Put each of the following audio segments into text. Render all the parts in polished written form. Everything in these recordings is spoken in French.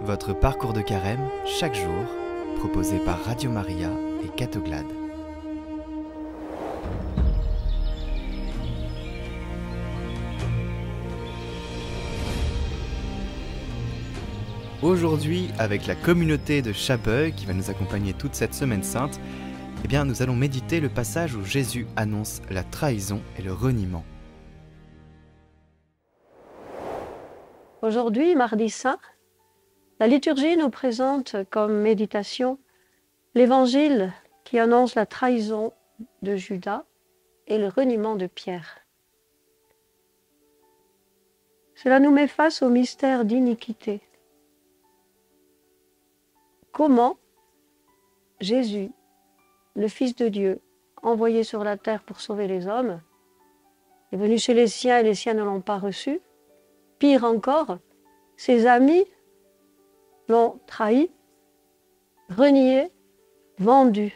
Votre parcours de carême, chaque jour, proposé par Radio Maria et Catoglade. Aujourd'hui, avec la communauté de Chabeuil qui va nous accompagner toute cette semaine sainte, nous allons méditer le passage où Jésus annonce la trahison et le reniement. Aujourd'hui, mardi saint, la liturgie nous présente comme méditation l'évangile qui annonce la trahison de Judas et le reniement de Pierre. Cela nous met face au mystère d'iniquité. Comment Jésus, le Fils de Dieu, envoyé sur la terre pour sauver les hommes, est venu chez les siens et les siens ne l'ont pas reçu. Pire encore, ses amis l'ont trahi, renié, vendu.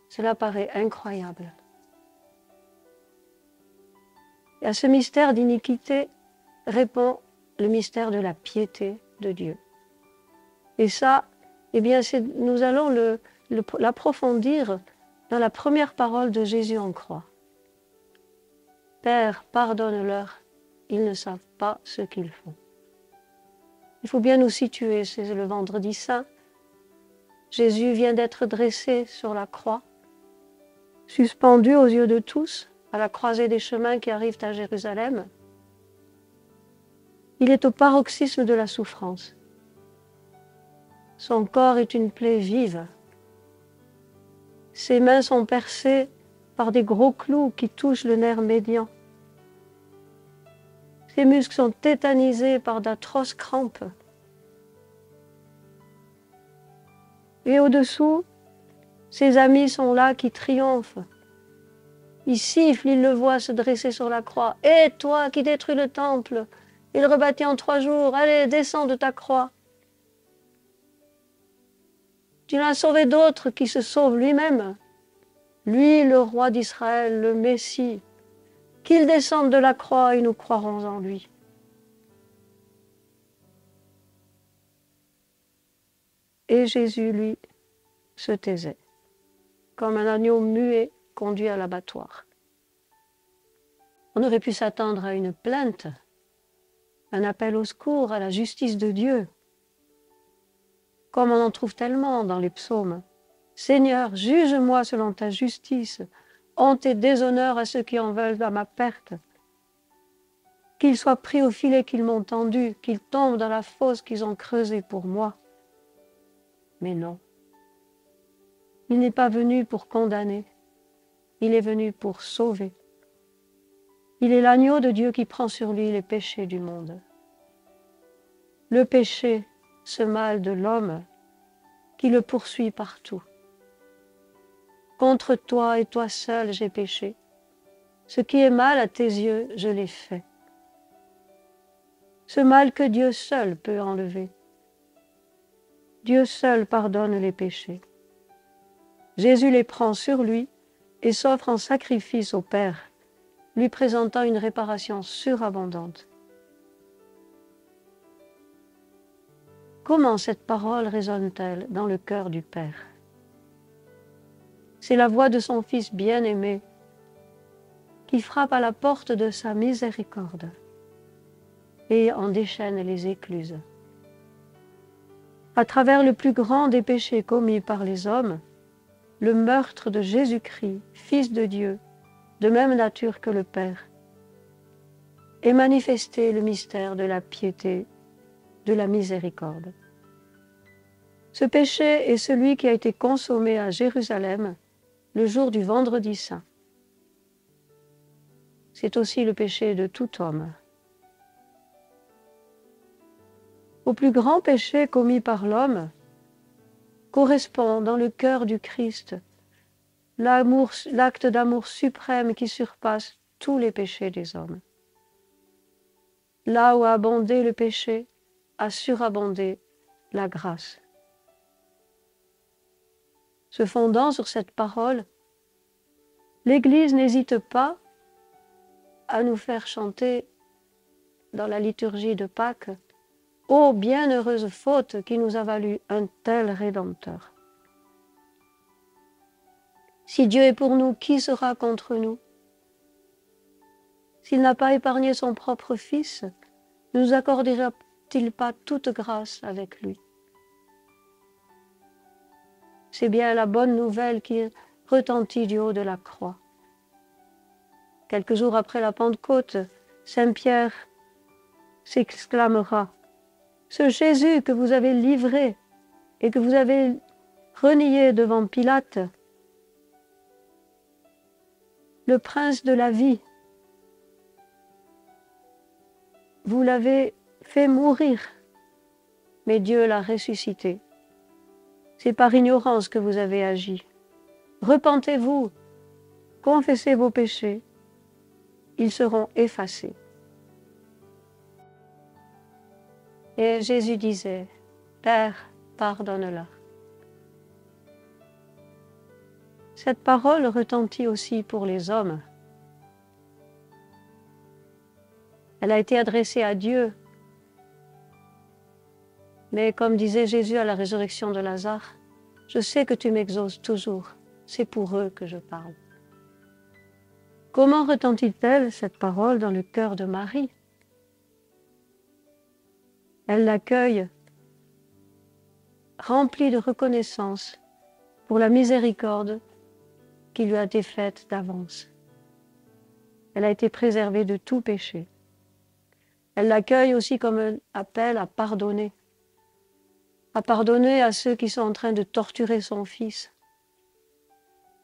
Cela paraît incroyable. Et à ce mystère d'iniquité répond le mystère de la piété de Dieu. Et ça, nous allons l'approfondir dans la première parole de Jésus en croix. Père, pardonne-leur, ils ne savent pas ce qu'ils font. Il faut bien nous situer, c'est le vendredi saint. Jésus vient d'être dressé sur la croix, suspendu aux yeux de tous, à la croisée des chemins qui arrivent à Jérusalem. Il est au paroxysme de la souffrance. Son corps est une plaie vive. Ses mains sont percées par des gros clous qui touchent le nerf médian. Ses muscles sont tétanisés par d'atroces crampes. Et au-dessous, ses amis sont là qui triomphent. Ils sifflent, ils le voient se dresser sur la croix. « Et toi qui détruis le temple, il le rebâtit en 3 jours, allez, descends de ta croix. » Tu n'as sauvé d'autres qui se sauvent lui-même. Lui, le roi d'Israël, le Messie. Qu'il descende de la croix et nous croirons en lui. Et Jésus, lui, se taisait, comme un agneau muet conduit à l'abattoir. On aurait pu s'attendre à une plainte, un appel au secours, à la justice de Dieu, comme on en trouve tellement dans les psaumes. « Seigneur, juge-moi selon ta justice, honte et déshonneur à ceux qui en veulent à ma perte. Qu'ils soient pris au filet qu'ils m'ont tendu, qu'ils tombent dans la fosse qu'ils ont creusée pour moi. » Mais non. Il n'est pas venu pour condamner, il est venu pour sauver. Il est l'agneau de Dieu qui prend sur lui les péchés du monde. Le péché, ce mal de l'homme, qui le poursuit partout. Contre toi et toi seul j'ai péché. Ce qui est mal à tes yeux, je l'ai fait. Ce mal que Dieu seul peut enlever. Dieu seul pardonne les péchés. Jésus les prend sur lui et s'offre en sacrifice au Père, lui présentant une réparation surabondante. Comment cette parole résonne-t-elle dans le cœur du Père? C'est la voix de son Fils bien-aimé qui frappe à la porte de sa miséricorde et en déchaîne les écluses. À travers le plus grand des péchés commis par les hommes, le meurtre de Jésus-Christ, Fils de Dieu, de même nature que le Père, est manifesté le mystère de la piété, de la miséricorde. Ce péché est celui qui a été consommé à Jérusalem le jour du vendredi saint. C'est aussi le péché de tout homme. Au plus grand péché commis par l'homme correspond dans le cœur du Christ l'acte d'amour suprême qui surpasse tous les péchés des hommes. Là où a abondé le péché, a surabondé la grâce. Se fondant sur cette parole, l'Église n'hésite pas à nous faire chanter dans la liturgie de Pâques Ô bienheureuse faute qui nous a valu un tel Rédempteur. Si Dieu est pour nous, qui sera contre nous? S'il n'a pas épargné son propre Fils, ne nous accordera-t-il pas toute grâce avec lui? C'est bien la bonne nouvelle qui retentit du haut de la croix. Quelques jours après la Pentecôte, Saint Pierre s'exclamera: « Ce Jésus que vous avez livré et que vous avez renié devant Pilate, le prince de la vie, vous l'avez fait mourir, mais Dieu l'a ressuscité. C'est par ignorance que vous avez agi. Repentez-vous, confessez vos péchés, ils seront effacés. » Et Jésus disait: « Père, pardonne-leur. » Cette parole retentit aussi pour les hommes. Elle a été adressée à Dieu. Mais comme disait Jésus à la résurrection de Lazare, « Je sais que tu m'exauces toujours, c'est pour eux que je parle. » Comment retentit-elle cette parole dans le cœur de Marie? Elle l'accueille, remplie de reconnaissance pour la miséricorde qui lui a été faite d'avance. Elle a été préservée de tout péché. Elle l'accueille aussi comme un appel à pardonner à ceux qui sont en train de torturer son Fils,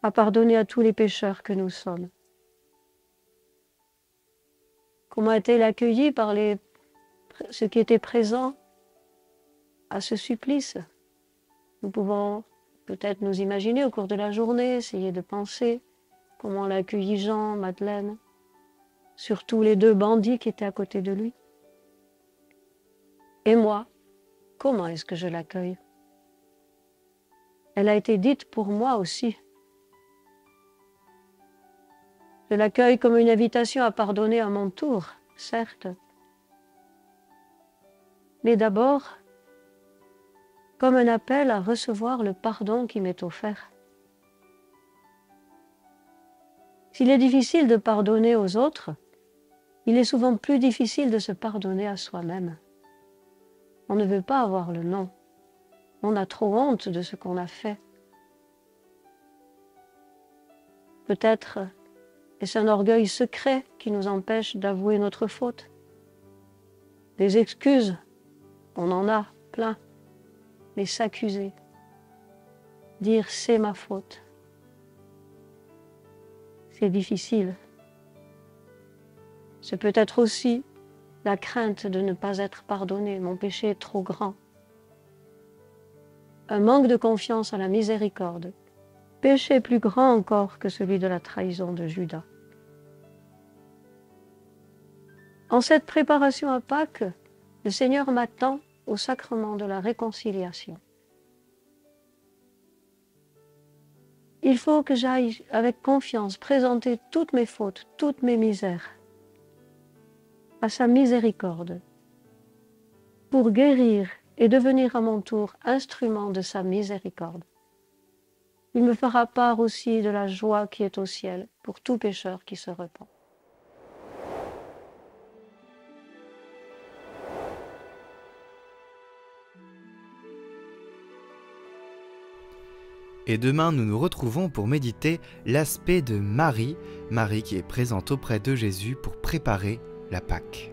à pardonner à tous les pécheurs que nous sommes. Comment a-t-elle accueillie par ceux qui étaient présents à ce supplice? Nous pouvons peut-être nous imaginer au cours de la journée, essayer de penser comment l'a accueilli Jean, Madeleine, surtout les deux bandits qui étaient à côté de lui. Et moi, comment est-ce que je l'accueille? Elle a été dite pour moi aussi. Je l'accueille comme une invitation à pardonner à mon tour, certes, mais d'abord comme un appel à recevoir le pardon qui m'est offert. S'il est difficile de pardonner aux autres, il est souvent plus difficile de se pardonner à soi-même. On ne veut pas avoir le non. On a trop honte de ce qu'on a fait. Peut-être est-ce un orgueil secret qui nous empêche d'avouer notre faute. Des excuses, on en a plein, mais s'accuser, dire c'est ma faute, c'est difficile. C'est peut-être aussi la crainte de ne pas être pardonné, mon péché est trop grand. Un manque de confiance en la miséricorde, péché plus grand encore que celui de la trahison de Judas. En cette préparation à Pâques, le Seigneur m'attend au sacrement de la réconciliation. Il faut que j'aille avec confiance présenter toutes mes fautes, toutes mes misères à sa miséricorde, pour guérir et devenir à mon tour instrument de sa miséricorde. Il me fera part aussi de la joie qui est au ciel pour tout pécheur qui se repent. Et demain, nous nous retrouvons pour méditer l'aspect de Marie, Marie qui est présente auprès de Jésus pour préparer la Pâque.